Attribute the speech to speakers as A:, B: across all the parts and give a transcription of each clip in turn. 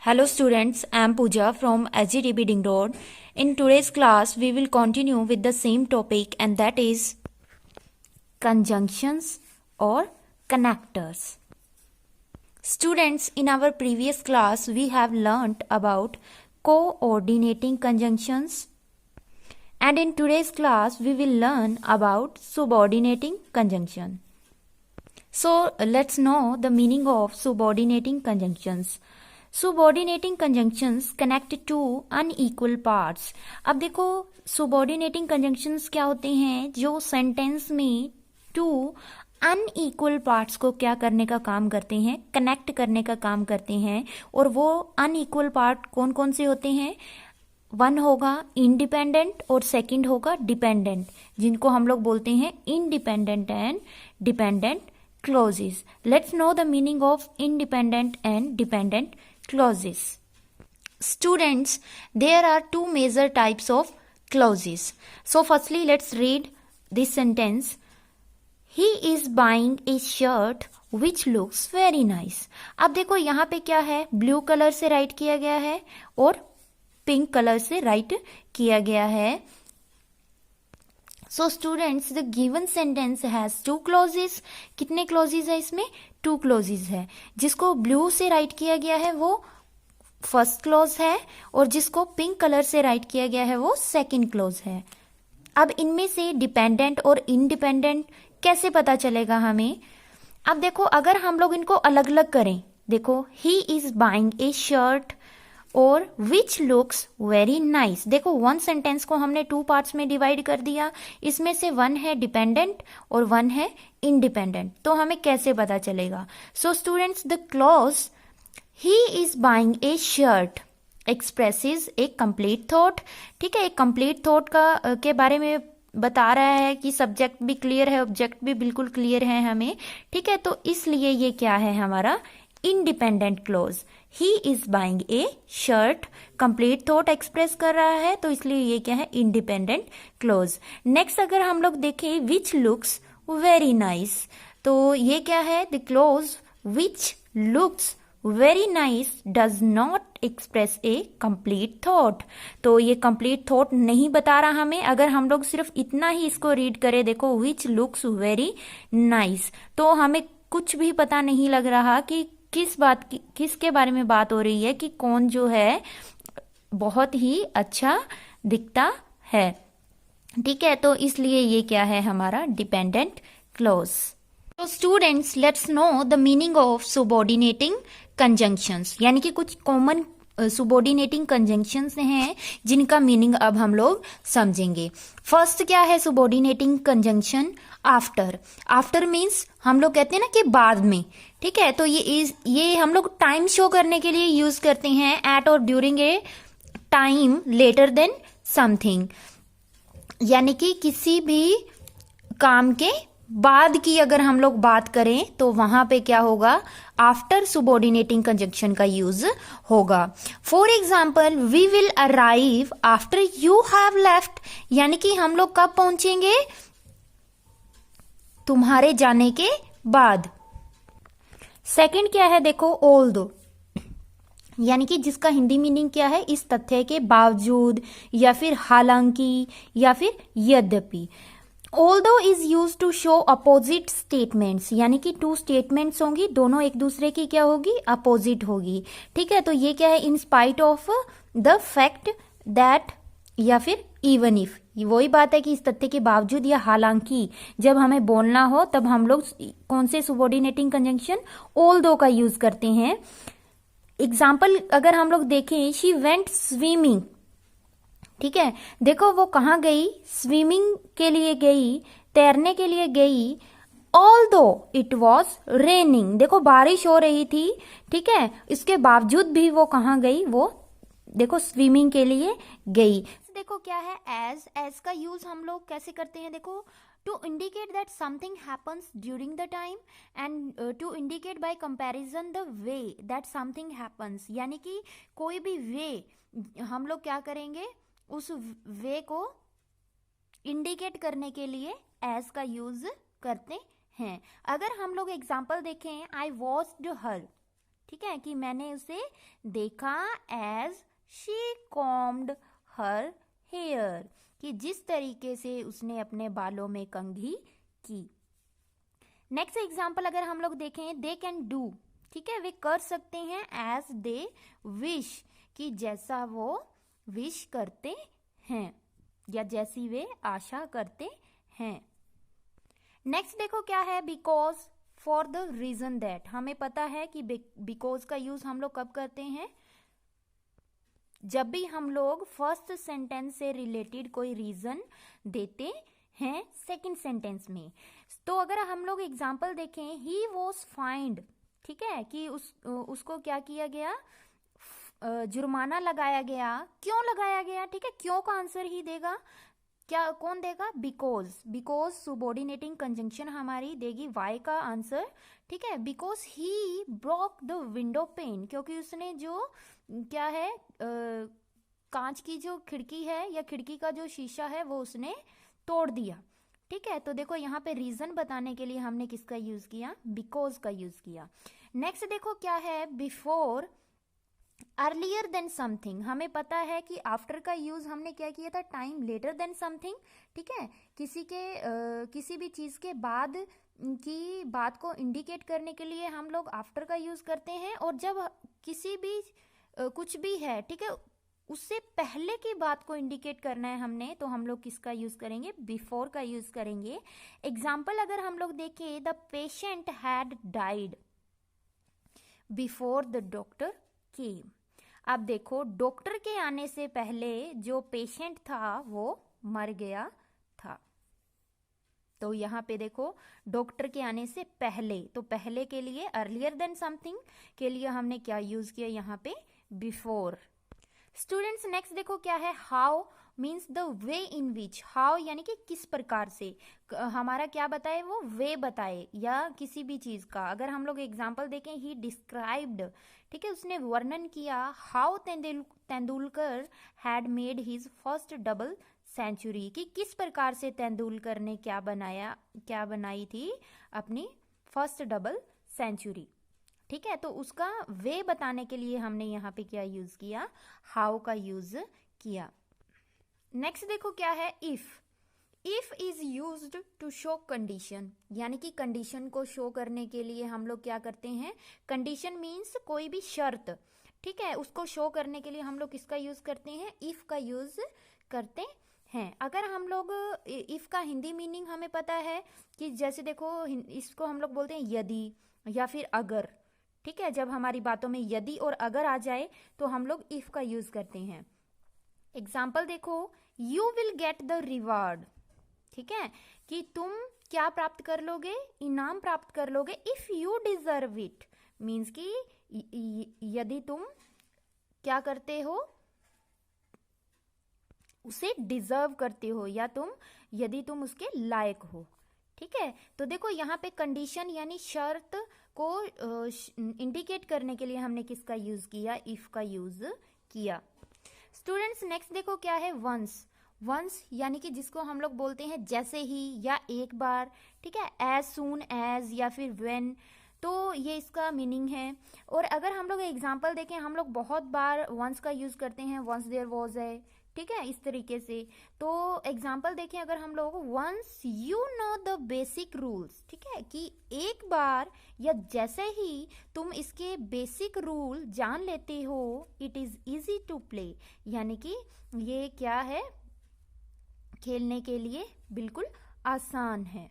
A: Hello students, I am Pooja from SGTB Ding Road. In today's class, we will continue with the same topic and that is conjunctions or connectors. Students, in our previous class, we have learnt about coordinating conjunctions, and in today's class, we will learn about subordinating conjunction. So, let's know the meaning of subordinating conjunctions. Subordinating conjunctions connect two unequal parts. अब देखो subordinating conjunctions क्या होते हैं, जो sentence में two unequal parts को क्या करने का काम करते हैं, कनेक्ट करने का काम करते हैं. और वो अनइक्वल पार्ट कौन कौन से होते हैं, वन होगा इंडिपेंडेंट और सेकंड होगा डिपेंडेंट, जिनको हम लोग बोलते हैं independent and dependent clauses. Let's know the meaning of independent and dependent clauses. Students, there are two major types of clauses. So firstly, let's read this sentence. He is buying a shirt which looks very nice. अब देखो यहाँ पे क्या है, blue colour से right किया गया है और पिंक कलर से राइट किया गया है. So students, the given sentence has two clauses. कितने clauses है इसमें, two clauses है. जिसको ब्लू से राइट किया गया है वो फर्स्ट क्लॉज है और जिसको पिंक कलर से राइट किया गया है वो सेकंड क्लॉज है. अब इनमें से डिपेंडेंट और इंडिपेंडेंट कैसे पता चलेगा हमें. अब देखो अगर हम लोग इनको अलग अलग करें, देखो he is buying A shirt और विच लुक्स वेरी नाइस. देखो वन सेंटेंस को हमने टू पार्ट्स में डिवाइड कर दिया, इसमें से वन है डिपेंडेंट और वन है इंडिपेंडेंट. तो हमें कैसे पता चलेगा. So students, the clause he is buying A shirt expresses A complete thought. ठीक है, एक कंप्लीट थॉट का के बारे में बता रहा है कि सब्जेक्ट भी क्लियर है, ऑब्जेक्ट भी बिल्कुल क्लियर है हमें. ठीक है, तो इसलिए ये क्या है हमारा independent clause. He is buying A shirt complete thought express कर रहा है, तो इसलिए ये क्या है इंडिपेंडेंट क्लॉज. नेक्स्ट अगर हम लोग देखें विच लुक्स वेरी नाइस, तो ये क्या है, the clause which looks very nice does not express A complete thought. तो ये कंप्लीट थॉट नहीं बता रहा हमें. अगर हम लोग सिर्फ इतना ही इसको रीड करें, देखो विच लुक्स वेरी नाइस, तो हमें कुछ भी पता नहीं लग रहा कि किसके बारे में बात हो रही है, कि कौन जो है बहुत ही अच्छा दिखता है. ठीक है, तो इसलिए ये क्या है हमारा डिपेंडेंट क्लॉज. तो students, let's know the meaning of subordinating conjunctions, यानी कि कुछ कॉमन सबऑर्डिनेटिंग कंजंक्शंस हैं जिनका मीनिंग अब हम लोग समझेंगे. फर्स्ट क्या है subordinating conjunction, after. After means हम लोग कहते हैं ना कि बाद में. ठीक है, तो ये हम लोग टाइम शो करने के लिए यूज करते हैं, एट और during a time later than something, यानी कि किसी भी काम के बाद की अगर हम लोग बात करें तो वहां पे क्या होगा, आफ्टर सबऑर्डिनेटिंग कंजंक्शन का यूज होगा. For example, we will arrive after you have left, यानी कि हम लोग कब पहुंचेंगे, तुम्हारे जाने के बाद. सेकंड क्या है, देखो ऑल्दो, यानी कि जिसका हिंदी मीनिंग क्या है, इस तथ्य के बावजूद या फिर हालांकि या फिर यद्यपि. Although is use to show opposite statements, यानी कि टू स्टेटमेंट्स होंगी, दोनों एक दूसरे की क्या होगी, अपोजिट होगी. ठीक है, तो ये क्या है, in spite of the fact that या फिर इवन इफ, वही बात है कि इस तथ्य के बावजूद या हालांकि जब हमें बोलना हो तब हम लोग कौन से सबऑर्डिनेटिंग कंजंक्शन, ऑल्दो का यूज करते हैं. एग्जाम्पल अगर हम लोग देखें, शी वेंट स्विमिंग. ठीक है, देखो वो कहाँ गई, स्विमिंग के लिए गई, तैरने के लिए गई, ऑल्दो इट वॉज रेनिंग. देखो बारिश हो रही थी. ठीक है, इसके बावजूद भी वो कहाँ गई, वो देखो स्विमिंग के लिए गई. देखो क्या है, एज का यूज हम लोग कैसे करते हैं, देखो to indicate that something happens during the time and to indicate by comparison the way that something happens, यानी कि कोई भी वे हम लोग क्या करेंगे, उस वे को इंडिकेट करने के लिए एज का यूज करते हैं. अगर हम लोग एग्जाम्पल देखें, आई वॉच्ड हर, ठीक है, कि मैंने उसे देखा as she combed her hair, कि जिस तरीके से उसने अपने बालों में कंघी की। नेक्स्ट एग्जाम्पल अगर हम लोग देखें, दे कैन डू, ठीक है, वे कर सकते हैं एज दे विश, कि जैसा वो विश करते हैं या जैसी वे आशा करते हैं। नेक्स्ट देखो क्या है, because for the reason that, हमें पता है कि बिकॉज का यूज हम लोग कब करते हैं, जब भी हम लोग फर्स्ट सेंटेंस से रिलेटेड कोई रीजन देते हैं सेकंड सेंटेंस में। तो अगर हम लोग एग्जांपल देखें, ही वॉज फाइंड, ठीक है, कि उसको क्या किया गया, जुर्माना लगाया गया। क्यों लगाया गया, ठीक है, क्यों का आंसर ही देगा, क्या कौन देगा, बिकॉज, बिकॉज सुबॉर्डिनेटिंग कंजंक्शन हमारी देगी वाई का आंसर, ठीक है, because he broke the window pane, क्योंकि उसने जो क्या है कांच की जो खिड़की है या खिड़की का जो शीशा है वो उसने तोड़ दिया। ठीक है, तो देखो यहाँ पे रीजन बताने के लिए हमने किसका यूज किया, बिकॉज का यूज किया। नेक्स्ट देखो क्या है, बिफोर, अर्लियर देन समथिंग, हमें पता है कि आफ्टर का यूज हमने क्या किया था, टाइम लेटर देन समथिंग, ठीक है, किसी भी चीज के बाद की बात को इंडिकेट करने के लिए हम लोग आफ्टर का यूज करते हैं, और जब किसी भी कुछ भी है, ठीक है, उससे पहले की बात को इंडिकेट करना है हमने, तो हम लोग किसका यूज करेंगे, बिफोर का यूज करेंगे। एग्जाम्पल अगर हम लोग देखें, the patient had died before the doctor केम। अब देखो, डॉक्टर के आने से पहले जो पेशेंट था वो मर गया था। तो यहाँ पे देखो, डॉक्टर के आने से पहले, तो पहले के लिए अर्लियर देन समथिंग के लिए हमने क्या यूज किया यहाँ पे, बिफोर। स्टूडेंट्स नेक्स्ट देखो क्या है, how means the way in which, how यानी कि किस प्रकार से, हमारा क्या बताए, वो वे बताए या किसी भी चीज का। अगर हम लोग एग्जांपल देखें, ही डिस्क्राइब्ड, ठीक है, उसने वर्णन किया, how Tendulkar had made his first double century, कि किस प्रकार से तेंदुलकर ने क्या बनाई थी अपनी फर्स्ट डबल सेंचुरी। ठीक है, तो उसका वे बताने के लिए हमने यहाँ पे क्या यूज किया, हाउ का यूज किया। नेक्स्ट देखो क्या है, if is used to show condition, यानी कि कंडीशन को शो करने के लिए हम लोग क्या करते हैं, कंडीशन मीन्स कोई भी शर्त, ठीक है, उसको शो करने के लिए हम लोग किसका यूज करते हैं, इफ का यूज करते हैं। अगर हम लोग इफ का हिंदी मीनिंग हमें पता है कि जैसे देखो, इसको हम लोग बोलते हैं यदि या फिर अगर, ठीक है, जब हमारी बातों में यदि और अगर आ जाए तो हम लोग इफ का यूज करते हैं। एग्जाम्पल देखो, you will get the reward, ठीक है, कि तुम क्या प्राप्त कर लोगे, इनाम प्राप्त कर लोगे, if you deserve it, means कि यदि तुम क्या करते हो, उसे डिजर्व करते हो, या यदि तुम उसके लायक हो। ठीक है, तो देखो यहाँ पे कंडीशन यानी शर्त को इंडिकेट करने के लिए हमने किसका यूज किया, इफ का यूज किया। स्टूडेंट्स नेक्स्ट देखो क्या है, वंस यानी कि जिसको हम लोग बोलते हैं जैसे ही या एक बार, ठीक है, एज सून एज या फिर व्हेन, तो ये इसका मीनिंग है। और अगर हम लोग एग्जांपल देखें, हम लोग बहुत बार वंस का यूज करते हैं, वंस देयर वाज है, ठीक है, इस तरीके से। तो एग्जाम्पल देखें अगर हम लोग, once you know the basic rules, ठीक है, कि एक बार या जैसे ही तुम इसके बेसिक रूल जान लेते हो, it is easy to play, यानी कि ये क्या है, खेलने के लिए बिल्कुल आसान है।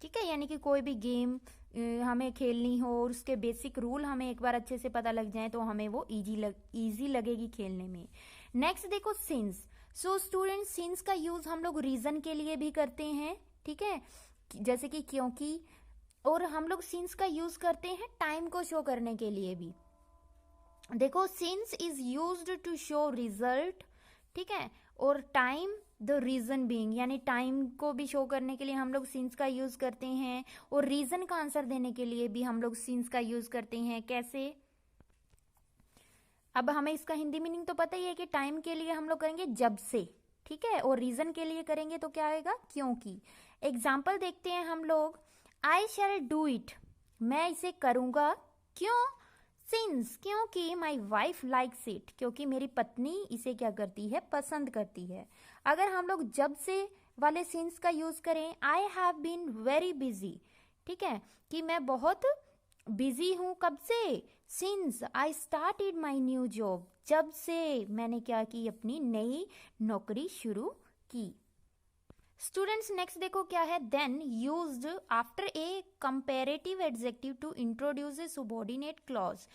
A: ठीक है, यानी कि कोई भी गेम हमें खेलनी हो और उसके बेसिक रूल हमें एक बार अच्छे से पता लग जाए तो हमें वो इजी लगेगी खेलने में। नेक्स्ट देखो, सिंस। सो स्टूडेंट, सिंस का यूज हम लोग रीजन के लिए भी करते हैं, ठीक है, जैसे कि क्योंकि, और हम लोग सिंस का यूज करते हैं टाइम को शो करने के लिए भी। देखो, since is used to show result, ठीक है, और टाइम द रीजन बीइंग, यानी टाइम को भी शो करने के लिए हम लोग सिंस का यूज करते हैं, और रीजन का आंसर देने के लिए भी हम लोग सिंस का यूज करते हैं। कैसे, अब हमें इसका हिंदी मीनिंग तो पता ही है कि टाइम के लिए हम लोग करेंगे जब से, ठीक है, और रीजन के लिए करेंगे तो क्या आएगा, क्योंकि। एग्जाम्पल देखते हैं हम लोग, आई शैल डू इट, मैं इसे करूंगा, क्यों? सिंस, क्योंकि माई वाइफ लाइक्स इट, क्योंकि मेरी पत्नी इसे क्या करती है, पसंद करती है। अगर हम लोग जब से वाले सिंस का यूज करें, I have been very busy, ठीक है, कि मैं बहुत बिजी हूं, कब से? Since I started my new job, जब से मैंने क्या की, अपनी नई नौकरी शुरू की। स्टूडेंट्स नेक्स्ट देखो क्या है, then used after a comparative adjective to introduce a subordinate clause.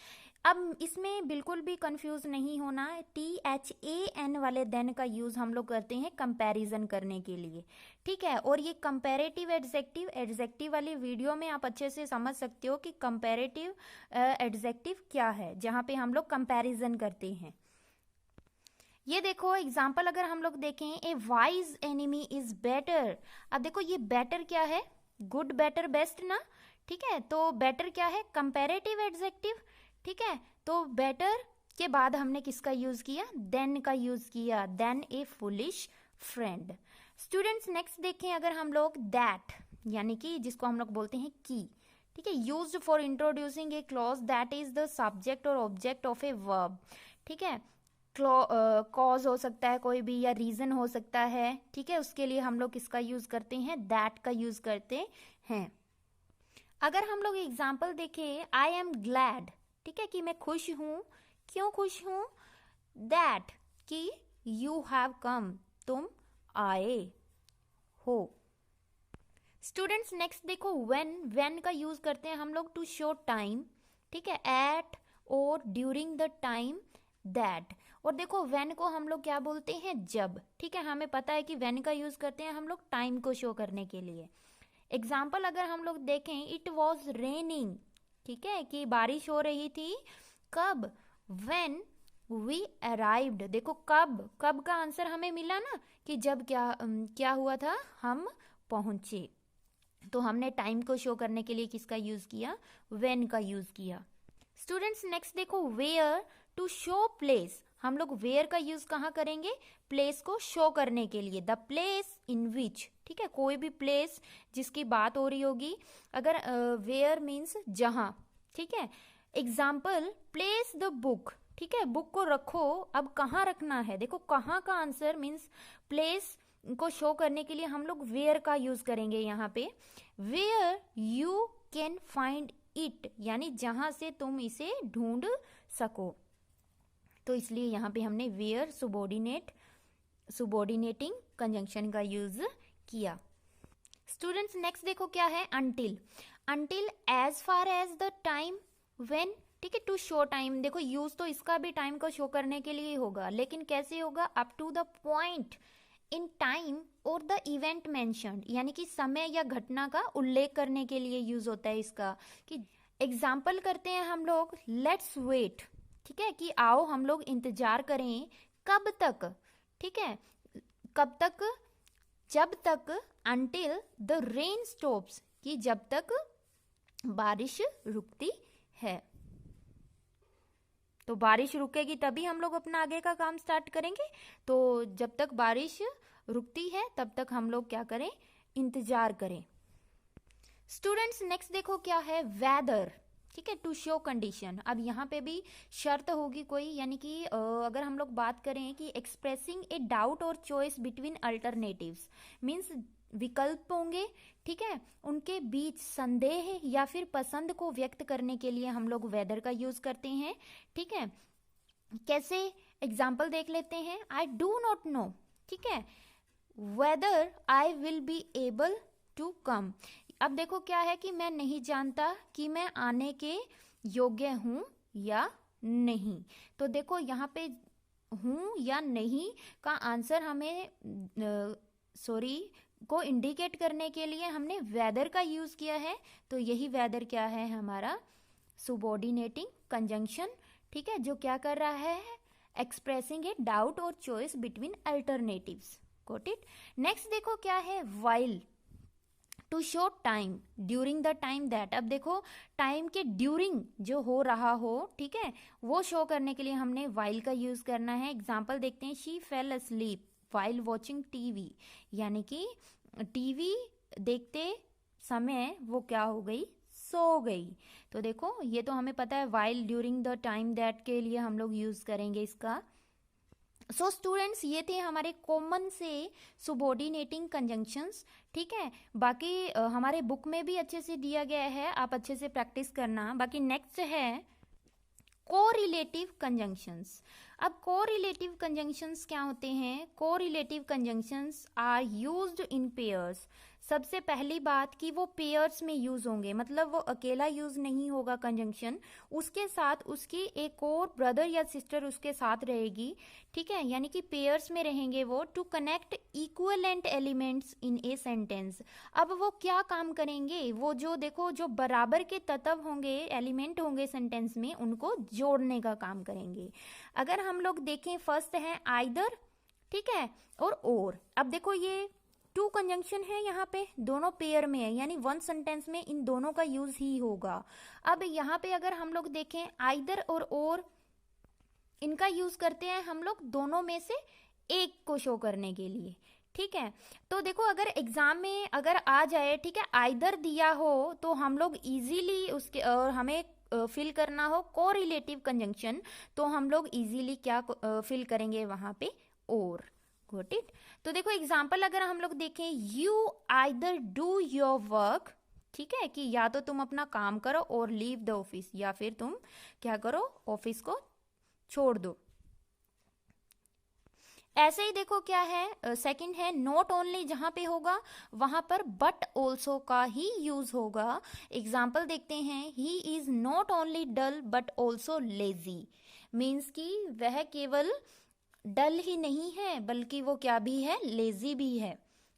A: अब इसमें बिल्कुल भी कंफ्यूज नहीं होना, THAN वाले देन का यूज हम लोग करते हैं कंपैरिजन करने के लिए, ठीक है। और ये कंपैरेटिव एडजेक्टिव वाली वीडियो में आप अच्छे से समझ सकते हो कि कंपैरेटिव एडजेक्टिव क्या है, जहां पे हम लोग कंपैरिजन करते हैं। ये देखो एग्जाम्पल अगर हम लोग देखें, ए वाइज एनिमी इज बेटर। अब देखो ये बेटर क्या है, गुड, बेटर, बेस्ट ना, ठीक है। तो बेटर क्या है, कंपैरेटिव एडजेक्टिव, ठीक है। तो बेटर के बाद हमने किसका यूज किया, देन का यूज किया, देन ए फुलिश फ्रेंड। स्टूडेंट्स नेक्स्ट देखें अगर हम लोग, दैट यानी कि जिसको हम लोग बोलते हैं की, ठीक है, used for introducing A clause that is the subject और ऑब्जेक्ट ऑफ ए वर्ब, ठीक है। कॉज हो सकता है कोई भी, या रीजन हो सकता है, ठीक है, उसके लिए हम लोग किसका यूज करते हैं, दैट का यूज करते हैं। अगर हम लोग एग्जाम्पल देखें, आई एम ग्लैड, ठीक है, कि मैं खुश हूं, क्यों खुश हूं, दैट कि यू हैव कम, तुम आए हो। स्टूडेंट्स नेक्स्ट देखो, व्हेन का यूज करते हैं हम लोग टू शो टाइम, ठीक है, एट और ड्यूरिंग द टाइम दैट। और देखो व्हेन को हम लोग क्या बोलते हैं, जब, ठीक है। हमें पता है कि व्हेन का यूज करते हैं हम लोग टाइम को शो करने के लिए। एग्जाम्पल अगर हम लोग देखें, इट वॉज रेनिंग, ठीक है, कि बारिश हो रही थी, कब, व्हेन वी अराइव्ड। देखो कब का आंसर हमें मिला ना, कि जब क्या हुआ था, हम पहुंचे। तो हमने टाइम को शो करने के लिए किसका यूज किया, व्हेन का यूज किया। स्टूडेंट्स नेक्स्ट देखो, वेयर टू शो प्लेस। हम लोग वेयर का यूज कहाँ करेंगे, प्लेस को शो करने के लिए, द प्लेस इन विच, ठीक है, कोई भी प्लेस जिसकी बात हो रही होगी। अगर वेयर मीन्स जहां, ठीक है। एग्जाम्पल, प्लेस द बुक, ठीक है, बुक को रखो। अब कहाँ रखना है, देखो कहाँ का आंसर मीन्स प्लेस को शो करने के लिए हम लोग वेयर का यूज करेंगे यहाँ पे, where you can find it, यानी जहां से तुम इसे ढूंढ सको। तो इसलिए यहां पे हमने वेयर सुबॉर्डिनेटिंग कंजंक्शन का यूज किया। स्टूडेंट्स नेक्स्ट देखो क्या है, until as far as the time when, ठीक है, टू शो टाइम। देखो यूज तो इसका भी टाइम को शो करने के लिए होगा, लेकिन कैसे होगा, up to the point in time और द इवेंट मेंशन्ड, यानी कि समय या घटना का उल्लेख करने के लिए यूज होता है इसका। कि एग्जाम्पल करते हैं हम लोग, लेट्स वेट, ठीक है, कि आओ हम लोग इंतजार करें, कब तक, ठीक है, कब तक, जब तक, अंटिल द रेन स्टॉप्स, कि जब तक बारिश रुकती है। तो बारिश रुकेगी तभी हम लोग अपना आगे का काम स्टार्ट करेंगे। तो जब तक बारिश रुकती है तब तक हम लोग क्या करें, इंतजार करें। स्टूडेंट्स नेक्स्ट देखो क्या है, वेदर, ठीक है, टू शो कंडीशन। अब यहाँ पे भी शर्त होगी कोई, यानी कि अगर हम लोग बात करें कि एक्सप्रेसिंग ए डाउट और चॉइस बिटवीन अल्टरनेटिव्स, मीन्स विकल्प होंगे, ठीक है, उनके बीच संदेह या फिर पसंद को व्यक्त करने के लिए हम लोग वेदर का यूज करते हैं, ठीक है। कैसे, एग्जाम्पल देख लेते हैं, आई डू नॉट नो, ठीक है, whether I will be able to come. अब देखो क्या है कि मैं नहीं जानता कि मैं आने के योग्य हूं या नहीं। तो देखो यहाँ पे हूं या नहीं का आंसर हमें को इंडिकेट करने के लिए हमने वेदर का यूज किया है। तो यही वेदर क्या है, हमारा सुबॉर्डिनेटिंग कंजंक्शन, ठीक है, जो क्या कर रहा है, एक्सप्रेसिंग ए डाउट और choice between alternatives. Got it. Next देखो क्या है, while to show time during the time that. अब देखो टाइम के ड्यूरिंग जो हो रहा हो, ठीक है, वो शो करने के लिए हमने वाइल का यूज करना है। एग्जाम्पल देखते हैं, she fail asleep while watching TV, यानी कि टीवी देखते समय वो क्या हो गई, सो गई। तो देखो ये तो हमें पता है, while during the time that के लिए हम लोग यूज करेंगे इसका। सो स्टूडेंट्स ये थे हमारे कॉमन से सुबॉर्डिनेटिंग कंजंक्शंस। ठीक है, बाकी हमारे बुक में भी अच्छे से दिया गया है, आप अच्छे से प्रैक्टिस करना। बाकी नेक्स्ट है कोरिलेटिव कंजंक्शंस। अब कोरिलेटिव कंजंक्शंस क्या होते हैं? Correlative conjunctions are used in pairs. सबसे पहली बात कि वो पेयर्स में यूज होंगे, मतलब वो अकेला यूज नहीं होगा कंजंक्शन, उसके साथ उसकी एक और ब्रदर या सिस्टर उसके साथ रहेगी। ठीक है, यानी कि पेयर्स में रहेंगे वो, to connect equivalent elements in a sentence. अब वो क्या काम करेंगे? वो जो देखो जो बराबर के तत्व होंगे, एलिमेंट होंगे सेंटेंस में, उनको जोड़ने का काम करेंगे। अगर हम लोग देखें, फर्स्ट है आइदर, ठीक है, और। अब देखो ये टू कंजंक्शन है, यहाँ पे दोनों पेयर में है, यानी वन सेंटेंस में इन दोनों का यूज ही होगा। अब यहाँ पे अगर हम लोग देखें आइदर और इनका यूज करते हैं हम लोग दोनों में से एक को शो करने के लिए। ठीक है, तो देखो अगर एग्जाम में अगर आ जाए, ठीक है, आइदर दिया हो तो हम लोग इजीली उसके, और हमें फिल करना हो कोरिलेटिव कंजंक्शन, तो हम लोग इजीली क्या फिल करेंगे वहां पे? और। Got it? तो देखो एग्जाम्पल अगर हम लोग देखें, you either do your work, ठीक है, कि या तो तुम अपना काम करो और लीव द ऑफिस, या फिर तुम क्या करो, ऑफिस को छोड़ दो। ऐसे ही देखो क्या है, सेकंड है नॉट ओनली, जहां पे होगा वहां पर बट ऑल्सो का ही यूज होगा। एग्जाम्पल देखते हैं, he is not only dull but also lazy. Means कि वह केवल डल ही नहीं है बल्कि वो क्या भी है? लेजी भी है।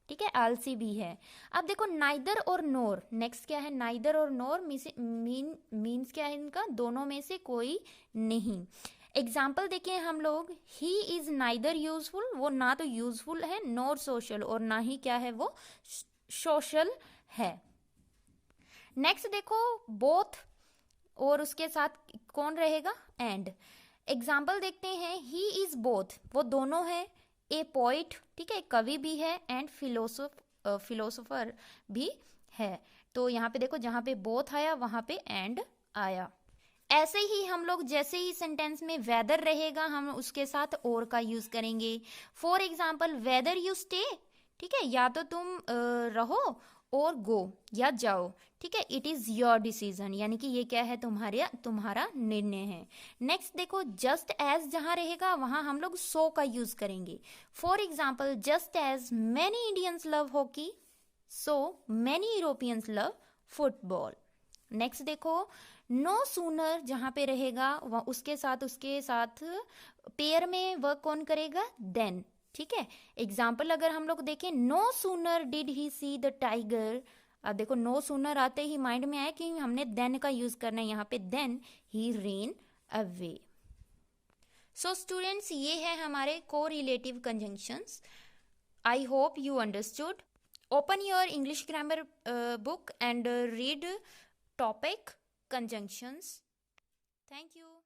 A: ठीक है, आलसी भी है। अब देखो नाइदर और नोर, नेक्स्ट क्या है? नाइदर और नोर मीन्स क्या है इनका? दोनों में से कोई नहीं। एग्जाम्पल देखें हम लोग, ही इज नाइदर यूजफुल, वो ना तो यूजफुल है नॉर सोशल, और ना ही क्या है वो सोशल है। नेक्स्ट देखो बोथ, और उसके साथ कौन रहेगा? एंड। एग्जाम्पल देखते हैं, ही इज बोथ, वो दोनों है, ए पोइट, ठीक है, कवि भी है, एंड फिलोसोफर भी है। तो यहाँ पे देखो जहां पे बोथ आया वहां पे एंड आया। ऐसे ही हम लोग जैसे ही सेंटेंस में वेदर रहेगा हम उसके साथ और का यूज करेंगे। For example whether you stay, ठीक है, या तो तुम रहो और गो या जाओ। ठीक है, इट इज योर डिसीजन, यानी कि ये क्या है? तुम्हारा निर्णय है। नेक्स्ट देखो जस्ट एज, जहां रहेगा वहां हम लोग सो का यूज करेंगे। For example just as many Indians love hockey, so many Europeans love football. Next देखो नो सूनर, जहां पे रहेगा उसके साथ पेयर में वर्क कौन करेगा? देन। ठीक है, एग्जाम्पल अगर हम लोग देखें, no sooner did he see the tiger. अब देखो नो सूनर आते ही माइंड में आया कि हमने देन का यूज करना है, यहाँ पे then he ran away. So students ये है हमारे correlative conjunctions. I hope you understood. Open your English grammar book and read topic conjunctions. Thank you.